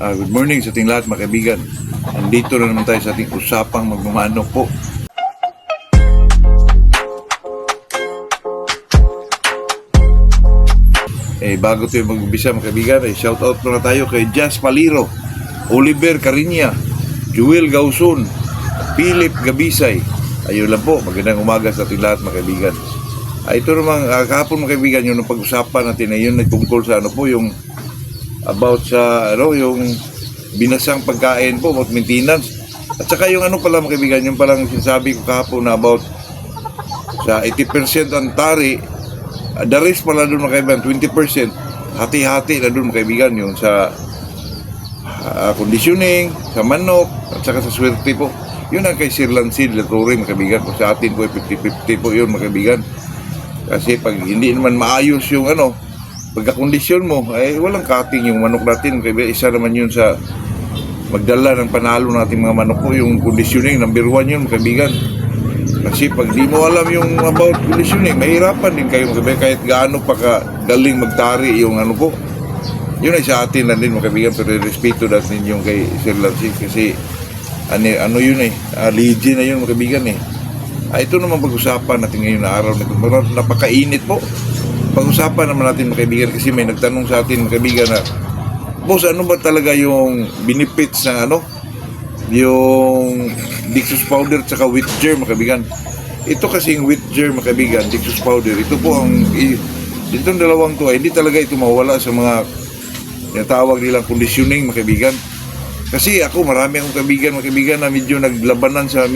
Good morning sa ating lahat mga kaibigan. Nandito na naman tayo sa ating usapang magmamanok po. Bago tayo mag-umpisa mga kaibigan, shout out muna tayo kay Jazz Paliro, Oliver Cariña, Joel Gauson, Philip Gabisay. Ayun lang po, magandang umaga sa ating lahat mga kaibigan. Ito namang kahapon mga kaibigan, yung pag-usapan natin na yun nagtungkol sa yung about sa yung binasang pagkain po, about maintenance. At saka yung pala mga kaibigan, yung palang sinasabi ko kahapon na about sa 80% ang tari, the rest pala doon mga kaibigan, 20%, hati-hati na doon mga kaibigan, yung sa conditioning, sa manok, at saka sa swerte po. Yun ang kay Sir Lansid Latore mga kaibigan. Kung sa atin po 50-50 po yun mga kaibigan. Kasi pag hindi naman maayos yung pagkakondisyon mo, ay walang cutting yung manok natin. Kaya isa naman yun sa magdala ng panalo natin mga manok po, yung conditioning, number 1 yun kaibigan. Kasi pag di mo alam yung about conditioning, mahirapan din kayo mga kahit gaano pa galing magtari yung po. Yun ay sa atin lang din mga kaibigan, pero respeto natin yung kay Sir Lansid kasi yun legend na yun mga kaibigan ito naman pag-usapan natin ngayon na araw na ito. Napakainit po. Pag-usapan naman natin mga kaibigan kasi may nagtanong sa atin mga kaibigan na, boss, ano ba talaga yung benefits ng yung Dixos powder at saka wheat germ mga kaibigan. Ito kasing wheat germ mga kaibigan, Dixos powder, ito po itong dalawang to hindi talaga ito mawala sa mga tawag nilang conditioning mga kaibigan. Kasi ako marami akong kaibigan mga kaibigan na medyo naglabanan sa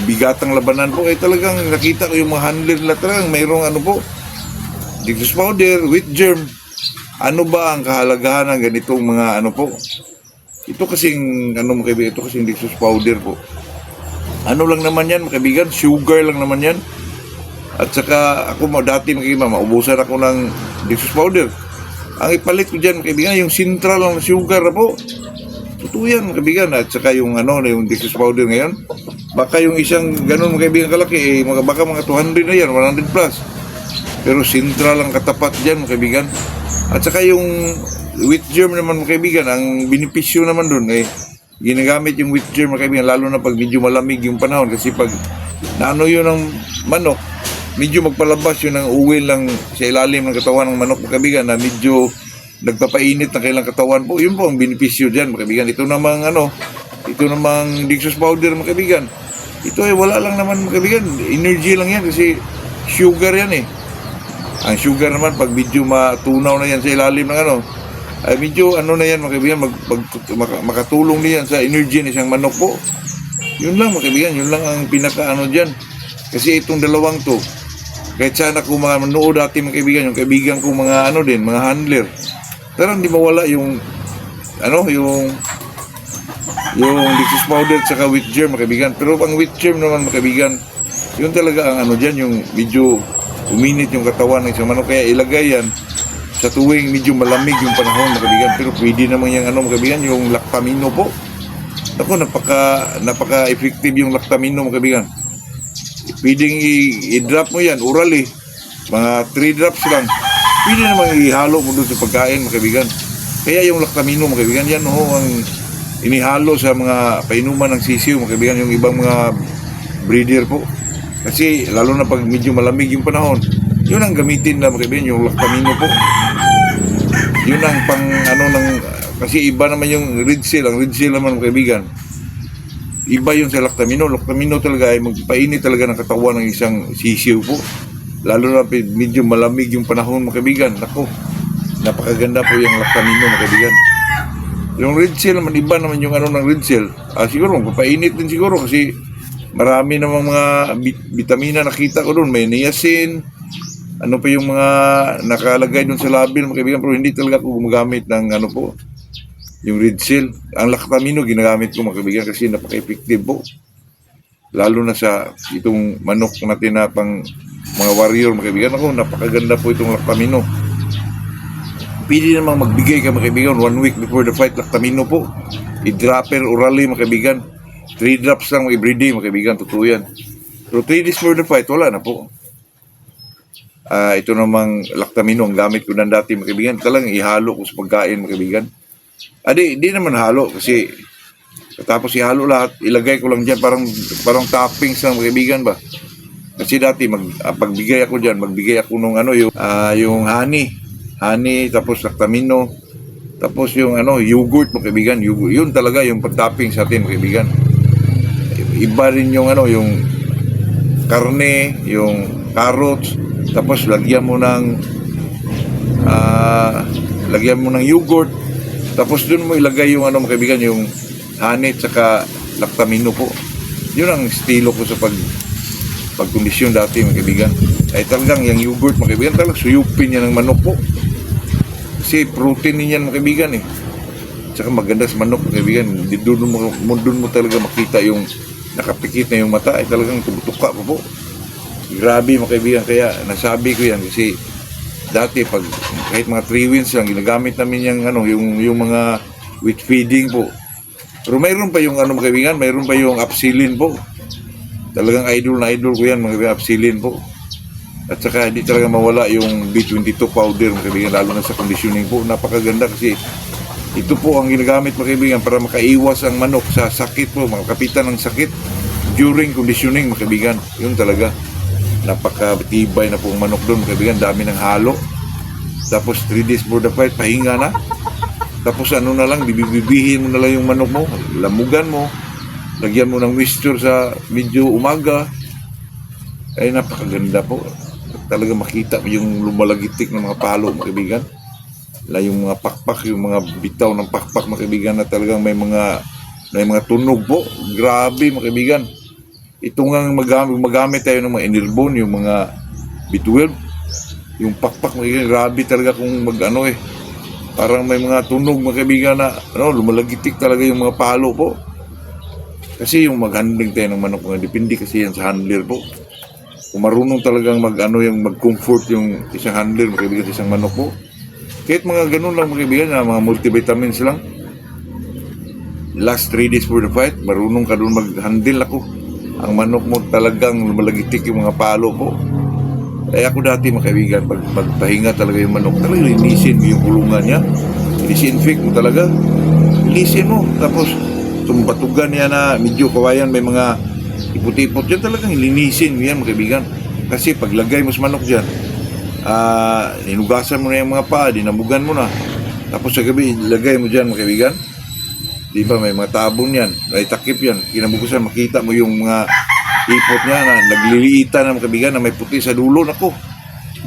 bigatang labanan po, talagang nakita ko yung mga handler nila talagang mayroong po Dixos powder, wheat germ. Ano ba ang kahalagahan ng ganitong mga po? Ito kasing mga kaibigan, ito kasing Dixos powder po. Ano lang naman yan mga kaibigan, sugar lang naman yan. At saka ako dati mga kaibigan, maubusan ako ng Dixos powder. Ang ipalit ko dyan mga kaibigan, yung central ng sugar na po. Totoo yan mga kaibigan. At saka yung yung Dixos powder ngayon, baka yung isang ganun mga kaibigan kalaki, baka mga 200 na yan, 100 plus. Pero central ang katapat dyan mga kaibigan. At saka yung wheat germ naman mga kaibigan, ang benepisyo naman dun ginagamit yung wheat germ mga kaibigan, lalo na pag medyo malamig yung panahon. Kasi pag yun ng manok, medyo magpalabas yun ng uwil lang sa ilalim ng katawan ng manok mga kaibigan na medyo nagpapainit na kailang katawan po. Yun po ang benepisyo dyan mga kaibigan. Ito namang Dixos powder mga kaibigan, ito wala lang naman mga kaibigan, energy lang yan kasi sugar yan Ang sugar naman pag medyo matunaw na yan sa ilalim ng ay medyo na yan mga kaibigan, makatulong niyan sa energy ng isang manok po. Yun lang mga kaibigan, yun lang ang pinaka dyan. Kasi itong dalawang to, kahit sana ko mga manood dati mga kaibigan, yung kaibigan ko mga mga handler, tarang di mawala yung Dixos powder at saka wheat germ mga kaibigan. Pero ang wheat germ naman mga kaibigan, yun talaga ang dyan, yung medyo uminit yung katawan ng isang manok. Kaya ilagay yan sa tuwing medyo malamig yung panahon mga kaibigan. Pero pwede naman yung mga kaibigan, yung lactamino po. Ako, napaka-effective yung lactamino mga kaibigan. Pwedeng i-drop mo yan, orally. Mga 3 drops lang. Pwede naman ihalo mo doon sa pagkain mga kaibigan. Kaya yung lactamino mga kaibigan, yan ang inihalo sa mga painuman ng sisiw mga kaibigan, yung ibang mga breeder po. Kasi lalo na pag medyo malamig yung panahon, yun ang gamitin na mga kaibigan, yung lactamino po. Yun ang kasi iba naman yung red cell. Ang red cell naman mga kaibigan, iba yun sa lactamino. Lactamino talaga ay magpainit talaga ng katawan ng isang sisiw po. Lalo na medyo malamig yung panahon mga kaibigan. Ako, napakaganda po yung lactamino mga kaibigan. Yung red cell naman, iba naman yung ng red cell. Siguro magpapainit din siguro kasi marami namang mga vitamina nakita ko doon. May niacin, pa yung mga nakalagay doon sa label mga kaibigan. Pero hindi talaga ako gumagamit ng yung red cell. Ang lactamino ginagamit ko mga kaibigan kasi napaka-effective po. Lalo na sa itong manok natin na pang mga warrior mga kaibigan. Ako, napakaganda po itong lactamino. Pwede namang magbigay ka mga kaibigan 1 week before the fight, lactamino po. I-dropper orally mga kaibigan. 3 drops lang everyday mga kaibigan, totoo yan. Pero 3 days before the fight, wala na po. Ito namang lactamino, ang gamit ko na dati mga kaibigan. Talagang ihalo ko sa pagkain mga kaibigan. Di naman halo kasi tapos ihalo lahat, ilagay ko lang diyan parang toppings ng kaibigan ba. Kasi dati pagbigay ako diyan, magbigay ako nung yung honey tapos lactamino, tapos yung yogurt mga kaibigan, yogurt. Yun talaga yung pag-topping sa atin mga kaibigan. Iba rin yung yung karne, yung carrots, tapos lagyan mo ng yogurt, tapos dun mo ilagay yung mga kaibigan, yung honey tsaka lactamino po. Yun ang estilo ko sa pagkondisyon dati mga kaibigan. Ay talagang yung yogurt mga kaibigan, talagang suyupin yan ng manok po. Kasi protein din yan mga kaibigan eh. Tsaka maganda sa manok mga kaibigan. Doon mo talaga makita yung nakapikit na yung mata ay talagang tumutuka po. Grabe mga kaibigan, kaya nasabi ko yan kasi dati kahit mga 3 wins lang ginagamit namin yung mga wheat feeding po. Pero mayroon pa yung mga kaibigan, mayroon pa yung Upsilin po. Talagang idol ko yan mga kaibigan, Upsilin po. At saka hindi talaga mawala yung B22 powder mga kaibigan, lalo na sa conditioning po. Napakaganda kasi ito po ang ginagamit mga kaibigan para makaiwas ang manok sa sakit po, makapitan ng sakit during conditioning mga kaibigan. Yun talaga. Napakatibay na po ang manok doon mga kaibigan, dami ng halo. Tapos 3 days for the fight, pahinga na. Tapos na lang, bibibihin mo na lang yung manok mo, lamugan mo, lagyan mo ng moisture sa medyo umaga. Ay napakaganda po. Talaga makita yung lumalagitik ng mga palo mga kaibigan. Yung mga pakpak, yung mga bitaw ng pakpak mga kaibigan na talagang may mga tunog po. Grabe mga kaibigan. Ito nga magamit tayo ng mga Enerbone, yung mga B12, yung pakpak mga kaibigan, grabe talaga kung parang may mga tunog mga kaibigan na lumalagitik talaga yung mga palo po. Kasi yung mag-handling tayo ng manok mga depende kasi yan sa handler po. Kung marunong talagang mag-comfort yung isang handler mga kaibigan sa isang manok po. Kahit mga ganun lang mga kaibigan na mga multivitamins lang. Last 3 days for the fight, marunong ka doon mag-handle ako. Ang manok mo talagang lumalagitik yung mga palo po. Kaya ako dati mga kaibigan, pagpahinga talaga yung manok, talaga linisin mo yung kulungan niya. Disinfect mo talaga. Linisin mo. Tapos, tumbatugan niya na medyo kawayan, may mga ipot-ipot yan, talagang linisin mo yan mga kaibigan. Kasi paglagay mo sa manok dyan, hinugasan mo na yung mga paa, dinamugan mo na. Tapos sa gabi, ilagay mo dyan mga kaibigan. Di ba, may mga tabon yan, may takip yan. Kinabukasan, makita mo yung mga ipot niya na nagliliita na mga kaibigan na may puti sa dulo. Nako,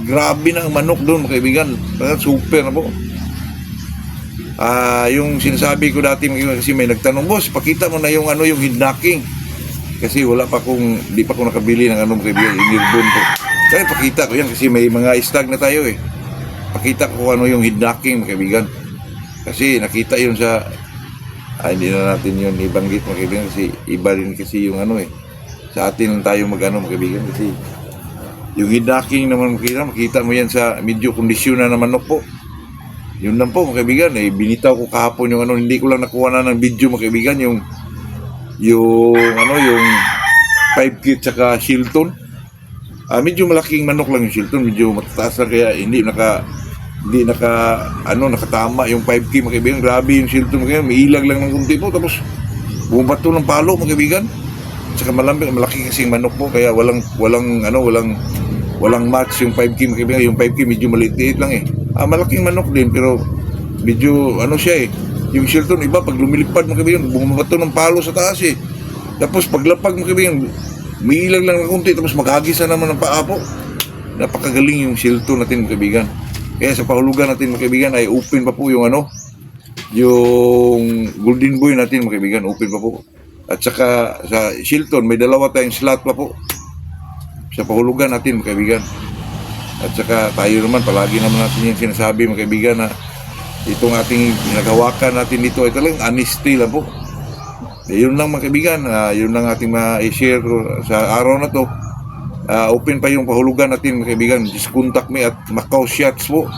grabe na ang manok doon mga kaibigan. Super na po. Yung sinasabi ko dati mga kaibigan, kasi may nagtanong, boss, pakita mo na yung yung hidnacking. Kasi di pa ako nakabili ng mga kaibigan, Enerbone po. Kaya pakita ko yan kasi may mga stag na tayo eh. Pakita ko yung hidnacking mga kaibigan. Kasi nakita yun sa hindi na natin yun ibanggit mga kaibigan kasi iba rin kasi yung sa atin tayo mga kaibigan kasi yung hidnacking naman makita mo yan sa medyo kondisyon na manok po. Yun lang po mga kaibigan binitaw ko kahapon yung hindi ko lang nakuha na ng video mga kaibigan yung 5 kit saka Shilton. Medyo malaking manok lang yung Shilton, medyo matataas lang kaya hindi nakatama yung 5K mga kaibigan. Grabe yung Shilton mga kaibigan, may ilag lang ng kunti po tapos bumato ng palo mga kaibigan. Saka malaki kasing manok po kaya walang match yung 5K mga kaibigan. Yung 5K medyo maliit lang eh. Malaking manok din pero medyo siya eh. Yung Shilton iba pag lumilipad mga kaibigan, bumato ng palo sa taas eh. Tapos paglapag mga kaibigan, may ilag lang ng kunti tapos maghagis na naman ng paa po. Napakagaling yung Shilton natin mga kaibigan. Kaya sa pahulugan natin mga kaibigan ay open pa po yung yung Golden Boy natin mga kaibigan, open pa po. At saka sa Shilton may dalawa tayong slot pa po sa pahulugan natin mga kaibigan. At saka tayo naman palagi naman natin yung sinasabi mga kaibigan na itong ating nagawakan natin dito ay talagang honesty lang po. Yun lang mga kaibigan, yun lang ating ma-share sa araw na to. Open pa yung pahulugan natin mga kaibigan. Just contact me at Macau Shots po.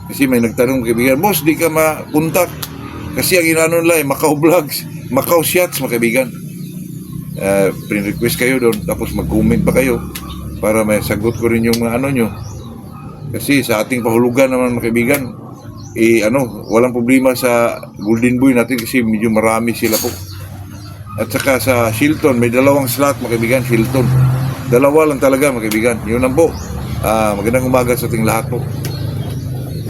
Kasi may nagtanong mga kaibigan, boss di ka ma-contact kasi ang inano nila ay Macau Vlogs, Macau Shots mga kaibigan. Pin-request kayo doon tapos mag-comment pa kayo para may sagot ko rin yung mga nyo. Kasi sa ating pahulugan naman mga kaibigan walang problema sa Golden Boy natin kasi medyo marami sila po. At saka sa Shilton, may dalawang slot mga kaibigan, Shilton. Dalawa lang talaga mga kaibigan. Yun lang po. Magandang umaga sa ating lahat po.